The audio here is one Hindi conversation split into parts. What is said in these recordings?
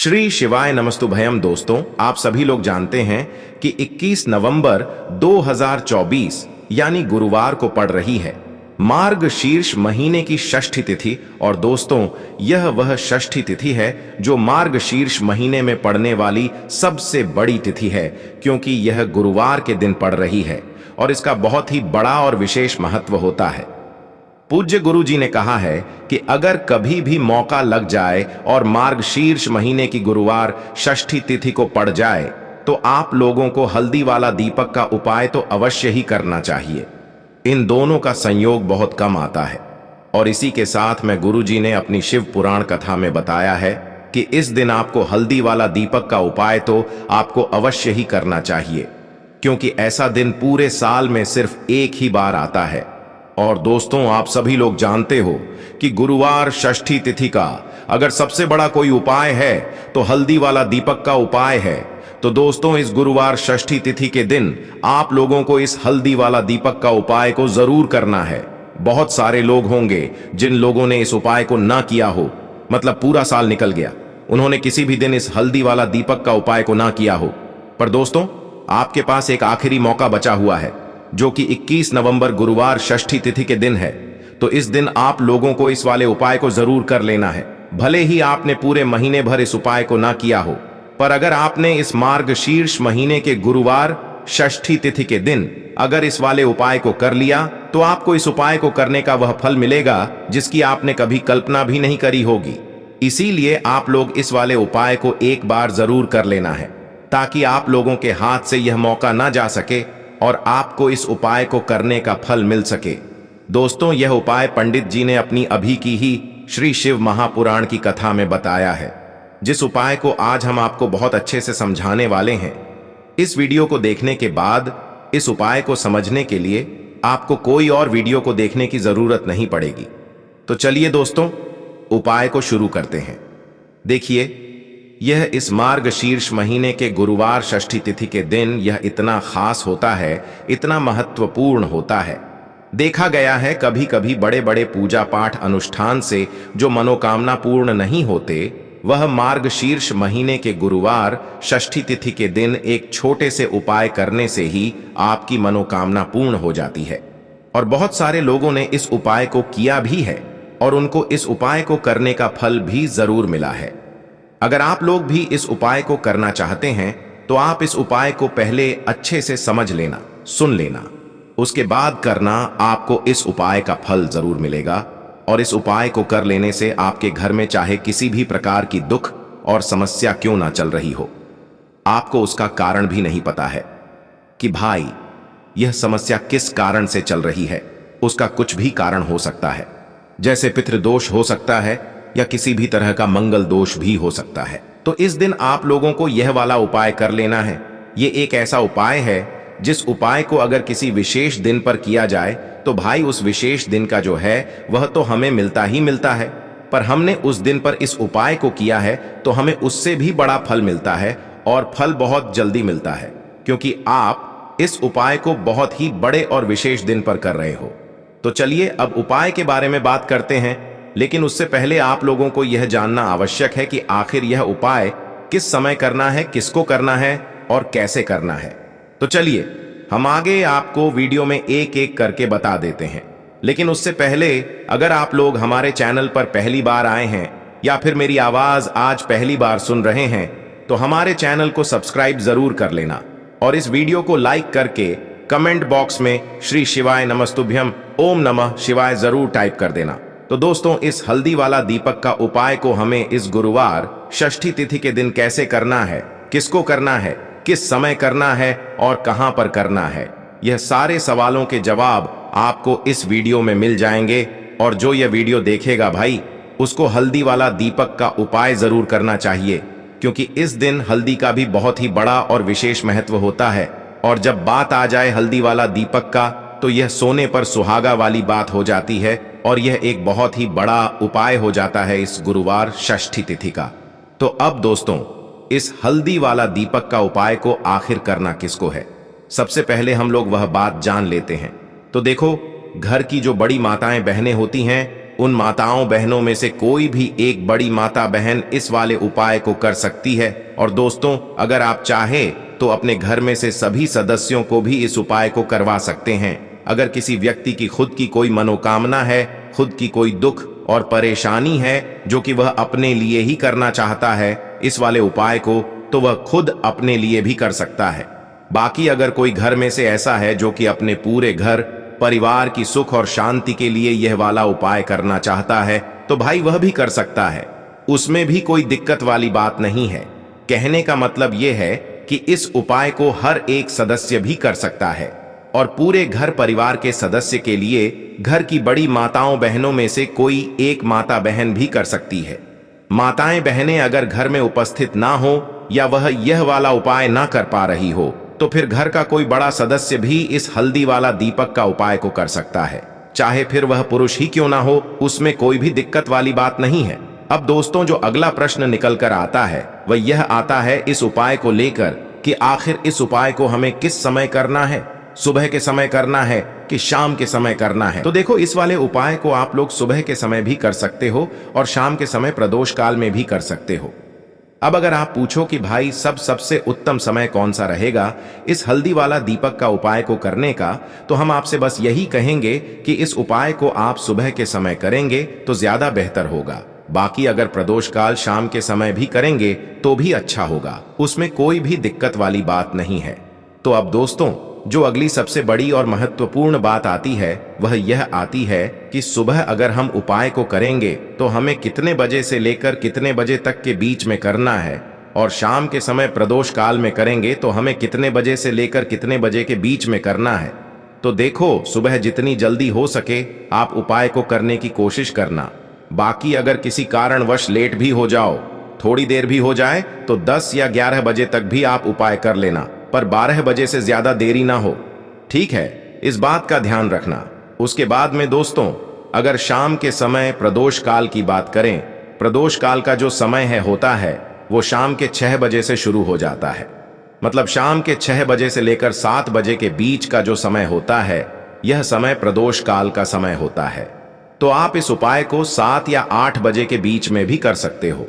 श्री शिवाय नमस्तुभयम। दोस्तों, आप सभी लोग जानते हैं कि 21 नवंबर 2024 यानी गुरुवार को पड़ रही है मार्गशीर्ष महीने की षष्ठी तिथि। और दोस्तों, यह वह षष्ठी तिथि है जो मार्गशीर्ष महीने में पड़ने वाली सबसे बड़ी तिथि है, क्योंकि यह गुरुवार के दिन पड़ रही है और इसका बहुत ही बड़ा और विशेष महत्व होता है। पूज्य गुरु जी ने कहा है कि अगर कभी भी मौका लग जाए और मार्गशीर्ष महीने की गुरुवार षष्ठी तिथि को पड़ जाए तो आप लोगों को हल्दी वाला दीपक का उपाय तो अवश्य ही करना चाहिए। इन दोनों का संयोग बहुत कम आता है और इसी के साथ में गुरु जी ने अपनी शिव पुराण कथा में बताया है कि इस दिन आपको हल्दी वाला दीपक का उपाय तो आपको अवश्य ही करना चाहिए, क्योंकि ऐसा दिन पूरे साल में सिर्फ एक ही बार आता है। और दोस्तों, आप सभी लोग जानते हो कि गुरुवार षष्ठी तिथि का अगर सबसे बड़ा कोई उपाय है तो हल्दी वाला दीपक का उपाय है। तो दोस्तों, इस गुरुवार षष्ठी तिथि के दिन आप लोगों को इस हल्दी वाला दीपक का उपाय को जरूर करना है। बहुत सारे लोग होंगे जिन लोगों ने इस उपाय को ना किया हो, मतलब पूरा साल निकल गया, उन्होंने किसी भी दिन इस हल्दी वाला दीपक का उपाय को ना किया हो। पर दोस्तों, आपके पास एक आखिरी मौका बचा हुआ है, जो कि 21 नवंबर गुरुवार षष्ठी तिथि के दिन है। तो इस दिन आप लोगों को इस वाले उपाय को जरूर कर लेना है। भले ही आपने पूरे महीने भर इस उपाय को ना किया हो, पर अगर आपने इस मार्गशीर्ष महीने के गुरुवार षष्ठी तिथि के दिन अगर इस वाले उपाय को कर लिया तो आपको इस उपाय को करने का वह फल मिलेगा जिसकी आपने कभी कल्पना भी नहीं करी होगी। इसीलिए आप लोग इस वाले उपाय को एक बार जरूर कर लेना है, ताकि आप लोगों के हाथ से यह मौका ना जा सके और आपको इस उपाय को करने का फल मिल सके। दोस्तों, यह उपाय पंडित जी ने अपनी अभी की ही श्री शिव महापुराण की कथा में बताया है, जिस उपाय को आज हम आपको बहुत अच्छे से समझाने वाले हैं। इस वीडियो को देखने के बाद इस उपाय को समझने के लिए आपको कोई और वीडियो को देखने की जरूरत नहीं पड़ेगी। तो चलिए दोस्तों, उपाय को शुरू करते हैं। देखिए, यह इस मार्गशीर्ष महीने के गुरुवार षष्ठी तिथि के दिन यह इतना खास होता है, इतना महत्वपूर्ण होता है। देखा गया है कभी कभी बड़े बड़े पूजा पाठ अनुष्ठान से जो मनोकामना पूर्ण नहीं होते, वह मार्गशीर्ष महीने के गुरुवार षष्ठी तिथि के दिन एक छोटे से उपाय करने से ही आपकी मनोकामना पूर्ण हो जाती है। और बहुत सारे लोगों ने इस उपाय को किया भी है और उनको इस उपाय को करने का फल भी जरूर मिला है। अगर आप लोग भी इस उपाय को करना चाहते हैं तो आप इस उपाय को पहले अच्छे से समझ लेना, सुन लेना, उसके बाद करना। आपको इस उपाय का फल जरूर मिलेगा और इस उपाय को कर लेने से आपके घर में चाहे किसी भी प्रकार की दुख और समस्या क्यों ना चल रही हो, आपको उसका कारण भी नहीं पता है कि भाई यह समस्या किस कारण से चल रही है। उसका कुछ भी कारण हो सकता है, जैसे पितृदोष हो सकता है या किसी भी तरह का मंगल दोष भी हो सकता है। तो इस दिन आप लोगों को यह वाला उपाय कर लेना है। ये एक ऐसा उपाय है जिस उपाय को अगर किसी विशेष दिन पर किया जाए तो भाई उस विशेष दिन का जो है वह तो हमें मिलता ही मिलता है, पर हमने उस दिन पर इस उपाय को किया है तो हमें उससे भी बड़ा फल मिलता है और फल बहुत जल्दी मिलता है, क्योंकि आप इस उपाय को बहुत ही बड़े और विशेष दिन पर कर रहे हो। तो चलिए अब उपाय के बारे में बात करते हैं, लेकिन उससे पहले आप लोगों को यह जानना आवश्यक है कि आखिर यह उपाय किस समय करना है, किसको करना है और कैसे करना है। तो चलिए हम आगे आपको वीडियो में एक एक करके बता देते हैं। लेकिन उससे पहले अगर आप लोग हमारे चैनल पर पहली बार आए हैं या फिर मेरी आवाज आज पहली बार सुन रहे हैं तो हमारे चैनल को सब्सक्राइब जरूर कर लेना और इस वीडियो को लाइक करके कमेंट बॉक्स में श्री शिवाय नमस्तुभ्यम ओम नमः शिवाय जरूर टाइप कर देना। तो दोस्तों, इस हल्दी वाला दीपक का उपाय को हमें इस गुरुवार षष्ठी तिथि के दिन कैसे करना है, किसको करना है, किस समय करना है और कहां पर करना है, यह सारे सवालों के जवाब आपको इस वीडियो में मिल जाएंगे। और जो यह वीडियो देखेगा भाई, उसको हल्दी वाला दीपक का उपाय जरूर करना चाहिए, क्योंकि इस दिन हल्दी का भी बहुत ही बड़ा और विशेष महत्व होता है। और जब बात आ जाए हल्दी वाला दीपक का तो यह सोने पर सुहागा वाली बात हो जाती है और यह एक बहुत ही बड़ा उपाय हो जाता है इस गुरुवार षष्ठी तिथि का। तो अब दोस्तों, इस हल्दी वाला दीपक का उपाय को आखिर करना किसको है, सबसे पहले हम लोग वह बात जान लेते हैं। तो देखो, घर की जो बड़ी माताएं बहनें होती हैं उन माताओं बहनों में से कोई भी एक बड़ी माता बहन इस वाले उपाय को कर सकती है। और दोस्तों, अगर आप चाहें तो अपने घर में से सभी सदस्यों को भी इस उपाय को करवा सकते हैं। अगर किसी व्यक्ति की खुद की कोई मनोकामना है, खुद की कोई दुख और परेशानी है जो कि वह अपने लिए ही करना चाहता है इस वाले उपाय को, तो वह खुद अपने लिए भी कर सकता है। बाकी अगर कोई घर में से ऐसा है जो कि अपने पूरे घर परिवार की सुख और शांति के लिए यह वाला उपाय करना चाहता है, तो भाई वह भी कर सकता है। उसमें भी कोई दिक्कत वाली बात नहीं है। कहने का मतलब यह है कि इस उपाय को हर एक सदस्य भी कर सकता है और पूरे घर परिवार के सदस्य के लिए घर की बड़ी माताओं बहनों में से कोई एक माता बहन भी कर सकती है। माताएं बहनें अगर घर में उपस्थित ना हो या वह यह वाला उपाय ना कर पा रही हो, तो फिर घर का कोई बड़ा सदस्य भी इस हल्दी वाला दीपक का उपाय को कर सकता है, चाहे फिर वह पुरुष ही क्यों ना हो। उसमें कोई भी दिक्कत वाली बात नहीं है। अब दोस्तों, जो अगला प्रश्न निकल कर आता है वह यह आता है इस उपाय को लेकर कि आखिर इस उपाय को हमें किस समय करना है, सुबह के समय करना है कि शाम के समय करना है। तो देखो, इस वाले उपाय को आप लोग सुबह के समय भी कर सकते हो और शाम के समय प्रदोष काल में भी कर सकते हो। अब अगर आप पूछो कि भाई सबसे उत्तम समय कौन सा रहेगा इस हल्दी वाला दीपक का उपाय को करने का, तो हम आपसे बस यही कहेंगे कि इस उपाय को आप सुबह के समय करेंगे तो ज्यादा बेहतर होगा। बाकी अगर प्रदोष काल शाम के समय भी करेंगे तो भी अच्छा होगा, उसमें कोई भी दिक्कत वाली बात नहीं है। तो अब दोस्तों, जो अगली सबसे बड़ी और महत्वपूर्ण बात आती है वह यह आती है कि सुबह अगर हम उपाय को करेंगे तो हमें कितने बजे से लेकर कितने बजे तक के बीच में करना है, और शाम के समय प्रदोष काल में करेंगे तो हमें कितने बजे से लेकर कितने बजे के बीच में करना है। तो देखो, सुबह जितनी जल्दी हो सके आप उपाय को करने की कोशिश करना। बाकी अगर किसी कारणवश लेट भी हो जाओ, थोड़ी देर भी हो जाए, तो 10 या 11 बजे तक भी आप उपाय कर लेना, पर 12 बजे से ज्यादा देरी ना हो, ठीक है? इस बात का ध्यान रखना। उसके बाद में दोस्तों, अगर शाम के समय प्रदोष काल की बात करें, प्रदोष काल का जो समय होता है वो शाम के 6 बजे से शुरू हो जाता है। मतलब शाम के 6 बजे से लेकर 7 बजे के बीच का जो समय होता है, यह समय प्रदोष काल का समय होता है। तो आप इस उपाय को 7 या 8 बजे के बीच में भी कर सकते हो।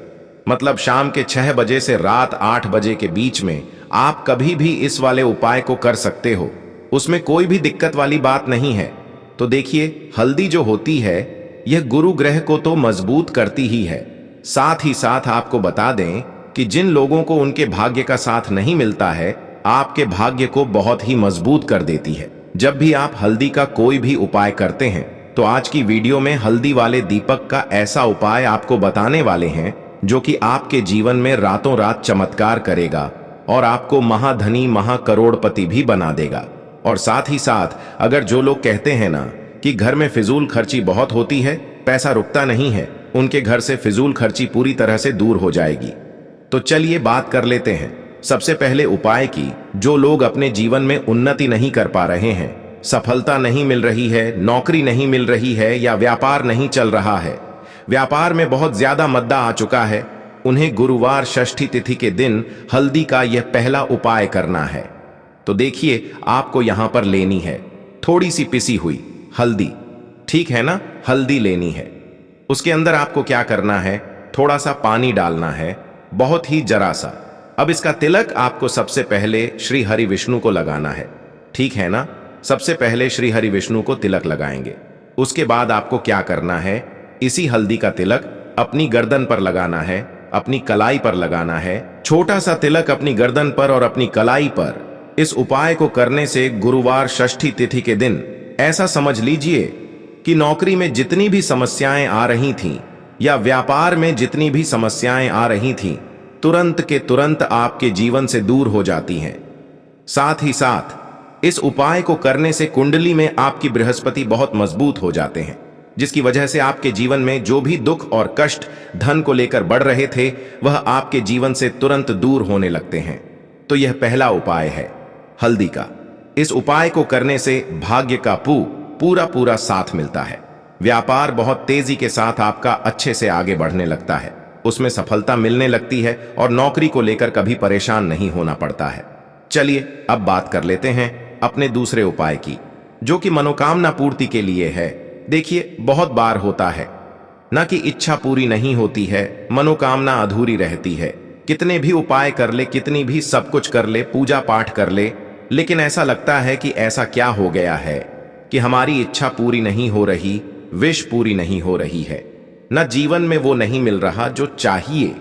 मतलब शाम के 6 बजे से रात 8 बजे के बीच में आप कभी भी इस वाले उपाय को कर सकते हो, उसमें कोई भी दिक्कत वाली बात नहीं है। तो देखिए, हल्दी जो होती है यह गुरु ग्रह को तो मजबूत करती ही है, साथ ही साथ आपको बता दें कि जिन लोगों को उनके भाग्य का साथ नहीं मिलता है, आपके भाग्य को बहुत ही मजबूत कर देती है। जब भी आप हल्दी का कोई भी उपाय करते हैं, तो आज की वीडियो में हल्दी वाले दीपक का ऐसा उपाय आपको बताने वाले हैं जो कि आपके जीवन में रातों रात चमत्कार करेगा और आपको महाधनी महाकरोड़पति भी बना देगा। और साथ ही साथ अगर जो लोग कहते हैं ना कि घर में फिजूल खर्ची बहुत होती है, पैसा रुकता नहीं है, उनके घर से फिजूल खर्ची पूरी तरह से दूर हो जाएगी। तो चलिए बात कर लेते हैं सबसे पहले उपाय की। जो लोग अपने जीवन में उन्नति नहीं कर पा रहे हैं, सफलता नहीं मिल रही है, नौकरी नहीं मिल रही है या व्यापार नहीं चल रहा है, व्यापार में बहुत ज्यादा मद्दा आ चुका है, उन्हें गुरुवार षष्ठी तिथि के दिन हल्दी का यह पहला उपाय करना है। तो देखिए, आपको यहां पर लेनी है थोड़ी सी पिसी हुई हल्दी, ठीक है ना? हल्दी लेनी है। उसके अंदर आपको क्या करना है, थोड़ा सा पानी डालना है, बहुत ही जरा सा। अब इसका तिलक आपको सबसे पहले श्री हरि विष्णु को लगाना है, ठीक है ना? सबसे पहले श्री हरि विष्णु को तिलक लगाएंगे। उसके बाद आपको क्या करना है, इसी हल्दी का तिलक अपनी गर्दन पर लगाना है, अपनी कलाई पर लगाना है। छोटा सा तिलक अपनी गर्दन पर और अपनी कलाई पर। इस उपाय को करने से गुरुवार षष्ठी तिथि के दिन ऐसा समझ लीजिए कि नौकरी में जितनी भी समस्याएं आ रही थीं या व्यापार में जितनी भी समस्याएं आ रही थीं, तुरंत के तुरंत आपके जीवन से दूर हो जाती हैं। साथ ही साथ इस उपाय को करने से कुंडली में आपकी बृहस्पति बहुत मजबूत हो जाते हैं, जिसकी वजह से आपके जीवन में जो भी दुख और कष्ट धन को लेकर बढ़ रहे थे, वह आपके जीवन से तुरंत दूर होने लगते हैं। तो यह पहला उपाय है हल्दी का। इस उपाय को करने से भाग्य का पूरा साथ मिलता है। व्यापार बहुत तेजी के साथ आपका अच्छे से आगे बढ़ने लगता है, उसमें सफलता मिलने लगती है और नौकरी को लेकर कभी परेशान नहीं होना पड़ता है। चलिए अब बात कर लेते हैं अपने दूसरे उपाय की, जो कि मनोकामना पूर्ति के लिए है। देखिए, बहुत बार होता है ना कि इच्छा पूरी नहीं होती है, मनोकामना अधूरी रहती है। कितने भी उपाय कर ले, कितनी भी सब कुछ कर ले, पूजा पाठ कर ले, लेकिन ऐसा लगता है कि ऐसा क्या हो गया है कि हमारी इच्छा पूरी नहीं हो रही, विश पूरी नहीं हो रही है, ना जीवन में वो नहीं मिल रहा जो चाहिए।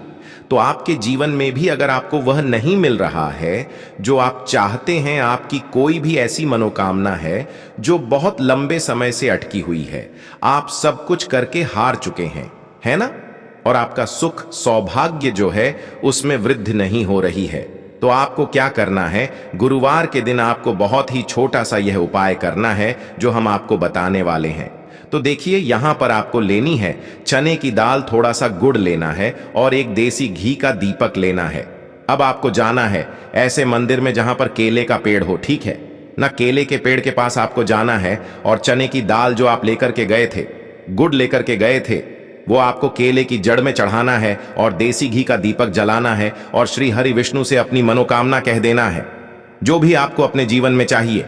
तो आपके जीवन में भी अगर आपको वह नहीं मिल रहा है जो आप चाहते हैं, आपकी कोई भी ऐसी मनोकामना है जो बहुत लंबे समय से अटकी हुई है, आप सब कुछ करके हार चुके हैं, है ना, और आपका सुख सौभाग्य जो है उसमें वृद्धि नहीं हो रही है, तो आपको क्या करना है? गुरुवार के दिन आपको बहुत ही छोटा सा यह उपाय करना है जो हम आपको बताने वाले हैं। तो देखिए, यहां पर आपको लेनी है चने की दाल, थोड़ा सा गुड़ लेना है और एक देसी घी का दीपक लेना है। अब आपको जाना है ऐसे मंदिर में जहां पर केले का पेड़ हो, ठीक है ना, केले के पेड़ के पास आपको जाना है और चने की दाल जो आप लेकर के गए थे, गुड़ लेकर के गए थे, वो आपको केले की जड़ में चढ़ाना है और देसी घी का दीपक जलाना है और श्री हरि विष्णु से अपनी मनोकामना कह देना है। जो भी आपको अपने जीवन में चाहिए,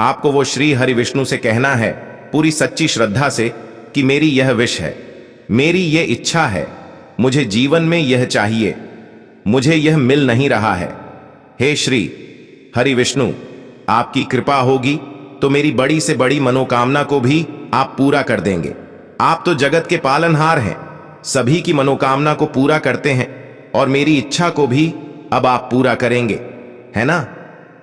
आपको वो श्री हरि विष्णु से कहना है पूरी सच्ची श्रद्धा से कि मेरी यह विश है, मेरी यह इच्छा है, मुझे जीवन में यह चाहिए, मुझे यह मिल नहीं रहा है। हे श्री हरि विष्णु, आपकी कृपा होगी तो मेरी बड़ी से बड़ी मनोकामना को भी आप पूरा कर देंगे। आप तो जगत के पालनहार हैं, सभी की मनोकामना को पूरा करते हैं और मेरी इच्छा को भी अब आप पूरा करेंगे, है ना।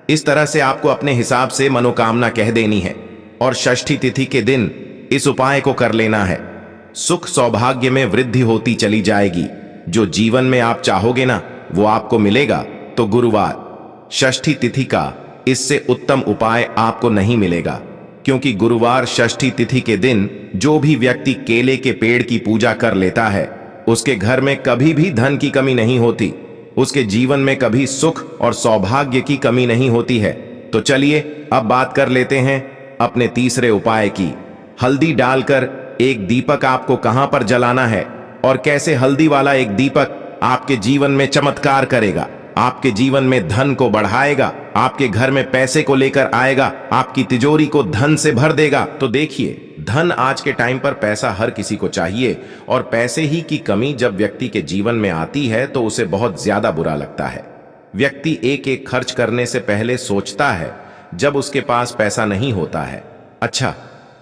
इस तरह से आपको अपने हिसाब से मनोकामना कह देनी है और षष्ठी तिथि के दिन इस उपाय को कर लेना है। सुख सौभाग्य में वृद्धि होती चली जाएगी। जो जीवन में आप चाहोगे ना वो आपको मिलेगा। तो गुरुवार षष्ठी तिथि का इससे उत्तम उपाय आपको नहीं मिलेगा, क्योंकि गुरुवार षष्ठी तिथि के दिन जो भी व्यक्ति केले के पेड़ की पूजा कर लेता है उसके घर में कभी भी धन की कमी नहीं होती, उसके जीवन में कभी सुख और सौभाग्य की कमी नहीं होती है। तो चलिए अब बात कर लेते हैं अपने तीसरे उपाय की। हल्दी डालकर एक दीपक आपको कहां पर जलाना है और कैसे हल्दी वाला एक दीपक आपके जीवन में चमत्कार करेगा, आपके जीवन में धन को बढ़ाएगा, आपके घर में पैसे को लेकर आएगा, आपकी तिजोरी को धन से भर देगा। तो देखिए, धन आज के टाइम पर पैसा हर किसी को चाहिए और पैसे ही की कमी जब व्यक्ति के जीवन में आती है तो उसे बहुत ज्यादा बुरा लगता है। व्यक्ति एक एक खर्च करने से पहले सोचता है जब उसके पास पैसा नहीं होता है। अच्छा,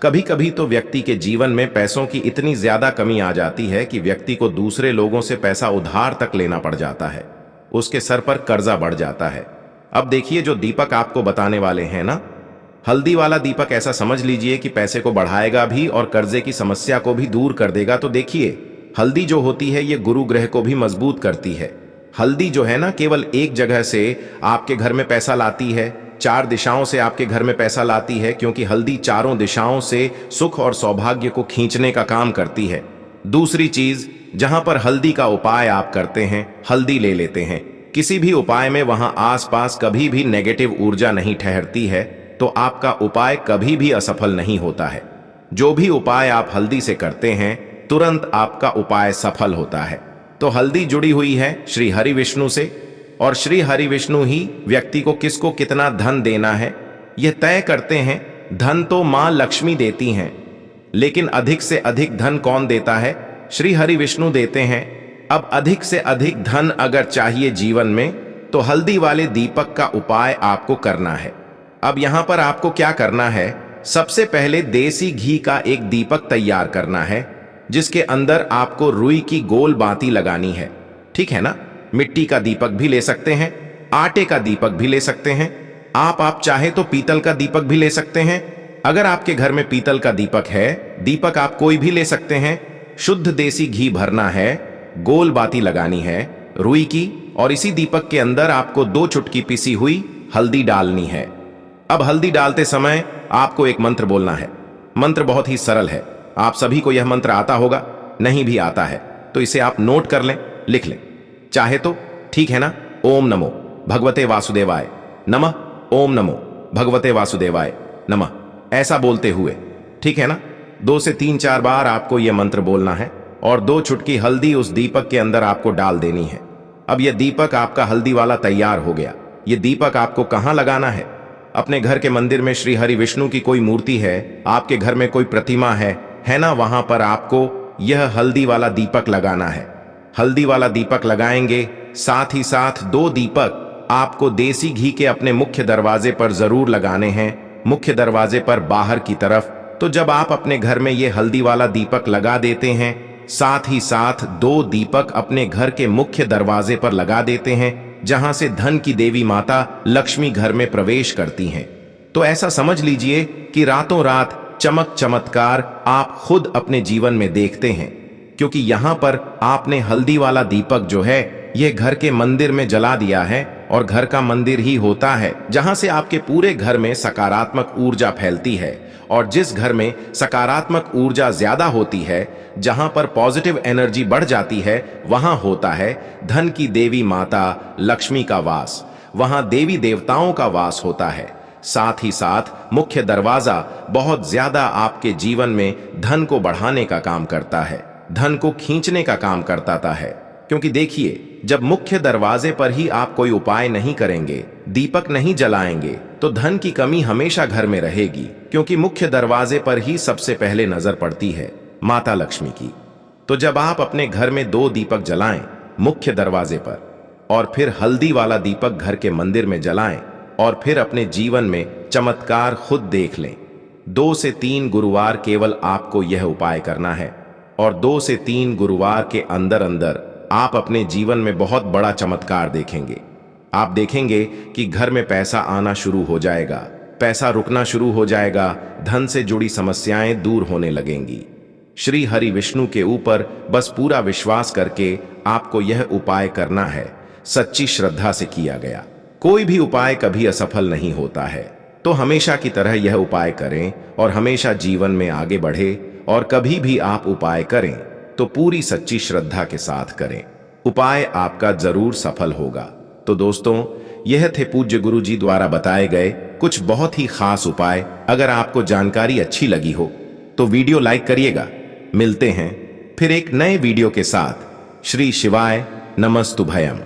कभी कभी तो व्यक्ति के जीवन में पैसों की इतनी ज्यादा कमी आ जाती है कि व्यक्ति को दूसरे लोगों से पैसा उधार तक लेना पड़ जाता है, उसके सर पर कर्जा बढ़ जाता है। अब देखिए, जो दीपक आपको बताने वाले हैं ना, हल्दी वाला दीपक, ऐसा समझ लीजिए कि पैसे को बढ़ाएगा भी और कर्जे की समस्या को भी दूर कर देगा। तो देखिए, हल्दी जो होती है ये गुरु ग्रह को भी मजबूत करती है। हल्दी जो है ना, केवल एक जगह से आपके घर में पैसा लाती है, चार दिशाओं से आपके घर में पैसा लाती है, क्योंकि हल्दी चारों दिशाओं से सुख और सौभाग्य को खींचने का काम करती है। दूसरी चीज, जहां पर हल्दी का उपाय आप करते हैं, हल्दी ले लेते हैं, किसी भी उपाय में वहां आसपास कभी भी नेगेटिव ऊर्जा नहीं ठहरती है, तो आपका उपाय कभी भी असफल नहीं होता है। जो भी उपाय आप हल्दी से करते हैं तुरंत आपका उपाय सफल होता है। तो हल्दी जुड़ी हुई है श्री हरि विष्णु से, और श्री हरि विष्णु ही व्यक्ति को किसको कितना धन देना है यह तय करते हैं। धन तो मां लक्ष्मी देती हैं, लेकिन अधिक से अधिक धन कौन देता है? श्री हरि विष्णु देते हैं। अब अधिक से अधिक धन अगर चाहिए जीवन में तो हल्दी वाले दीपक का उपाय आपको करना है। अब यहां पर आपको क्या करना है? सबसे पहले देसी घी का एक दीपक तैयार करना है, जिसके अंदर आपको रुई की गोल बाती लगानी है, ठीक है ना। मिट्टी का दीपक भी ले सकते हैं, आटे का दीपक भी ले सकते हैं, आप चाहे तो पीतल का दीपक भी ले सकते हैं। अगर आपके घर में पीतल का दीपक है, दीपक आप कोई भी ले सकते हैं। शुद्ध देसी घी भरना है, गोल बाती लगानी है रुई की, और इसी दीपक के अंदर आपको 2 चुटकी पिसी हुई हल्दी डालनी है। अब हल्दी डालते समय आपको एक मंत्र बोलना है। मंत्र बहुत ही सरल है, आप सभी को यह मंत्र आता होगा, नहीं भी आता है तो इसे आप नोट कर लें, लिख लें, चाहे तो, ठीक है ना। ओम नमो भगवते वासुदेवाय नमः, ओम नमो भगवते वासुदेवाय नमः, ऐसा बोलते हुए, ठीक है ना। 2 से 3-4 बार आपको यह मंत्र बोलना है और 2 चुटकी हल्दी उस दीपक के अंदर आपको डाल देनी है। अब यह दीपक आपका हल्दी वाला तैयार हो गया। यह दीपक आपको कहां लगाना है? अपने घर के मंदिर में श्री हरि विष्णु की कोई मूर्ति है, आपके घर में कोई प्रतिमा है ना, वहां पर आपको यह हल्दी वाला दीपक लगाना है। हल्दी वाला दीपक लगाएंगे, साथ ही साथ 2 दीपक आपको देसी घी के अपने मुख्य दरवाजे पर जरूर लगाने हैं, मुख्य दरवाजे पर बाहर की तरफ। तो जब आप अपने घर में ये हल्दी वाला दीपक लगा देते हैं, साथ ही साथ 2 दीपक अपने घर के मुख्य दरवाजे पर लगा देते हैं, जहां से धन की देवी माता लक्ष्मी घर में प्रवेश करती हैं, तो ऐसा समझ लीजिए कि रातों रात चमक चमत्कार आप खुद अपने जीवन में देखते हैं। क्योंकि यहां पर आपने हल्दी वाला दीपक जो है यह घर के मंदिर में जला दिया है, और घर का मंदिर ही होता है जहां से आपके पूरे घर में सकारात्मक ऊर्जा फैलती है। और जिस घर में सकारात्मक ऊर्जा ज्यादा होती है, जहां पर पॉजिटिव एनर्जी बढ़ जाती है, वहां होता है धन की देवी माता लक्ष्मी का वास, वहां देवी देवताओं का वास होता है। साथ ही साथ मुख्य दरवाजा बहुत ज्यादा आपके जीवन में धन को बढ़ाने का काम करता है, धन को खींचने का काम करता है। क्योंकि देखिए, जब मुख्य दरवाजे पर ही आप कोई उपाय नहीं करेंगे, दीपक नहीं जलाएंगे, तो धन की कमी हमेशा घर में रहेगी। क्योंकि मुख्य दरवाजे पर ही सबसे पहले नजर पड़ती है माता लक्ष्मी की। तो जब आप अपने घर में 2 दीपक जलाएं मुख्य दरवाजे पर, और फिर हल्दी वाला दीपक घर के मंदिर में जलाएं, और फिर अपने जीवन में चमत्कार खुद देख लें। 2 से 3 गुरुवार केवल आपको यह उपाय करना है, और 2 से 3 गुरुवार के अंदर अंदर आप अपने जीवन में बहुत बड़ा चमत्कार देखेंगे। आप देखेंगे कि घर में पैसा आना शुरू हो जाएगा, पैसा रुकना शुरू हो जाएगा, धन से जुड़ी समस्याएं दूर होने लगेंगी। श्री हरि विष्णु के ऊपर बस पूरा विश्वास करके आपको यह उपाय करना है, सच्ची श्रद्धा से किया गया। कोई भी उपाय कभी असफल नहीं होता है, तो हमेशा की तरह यह उपाय करें और हमेशा जीवन में आगे बढ़े। और कभी भी आप उपाय करें तो पूरी सच्ची श्रद्धा के साथ करें, उपाय आपका जरूर सफल होगा। तो दोस्तों, यह थे पूज्य गुरु जी द्वारा बताए गए कुछ बहुत ही खास उपाय। अगर आपको जानकारी अच्छी लगी हो तो वीडियो लाइक करिएगा। मिलते हैं फिर एक नए वीडियो के साथ। श्री शिवाय नमस्तुभयम।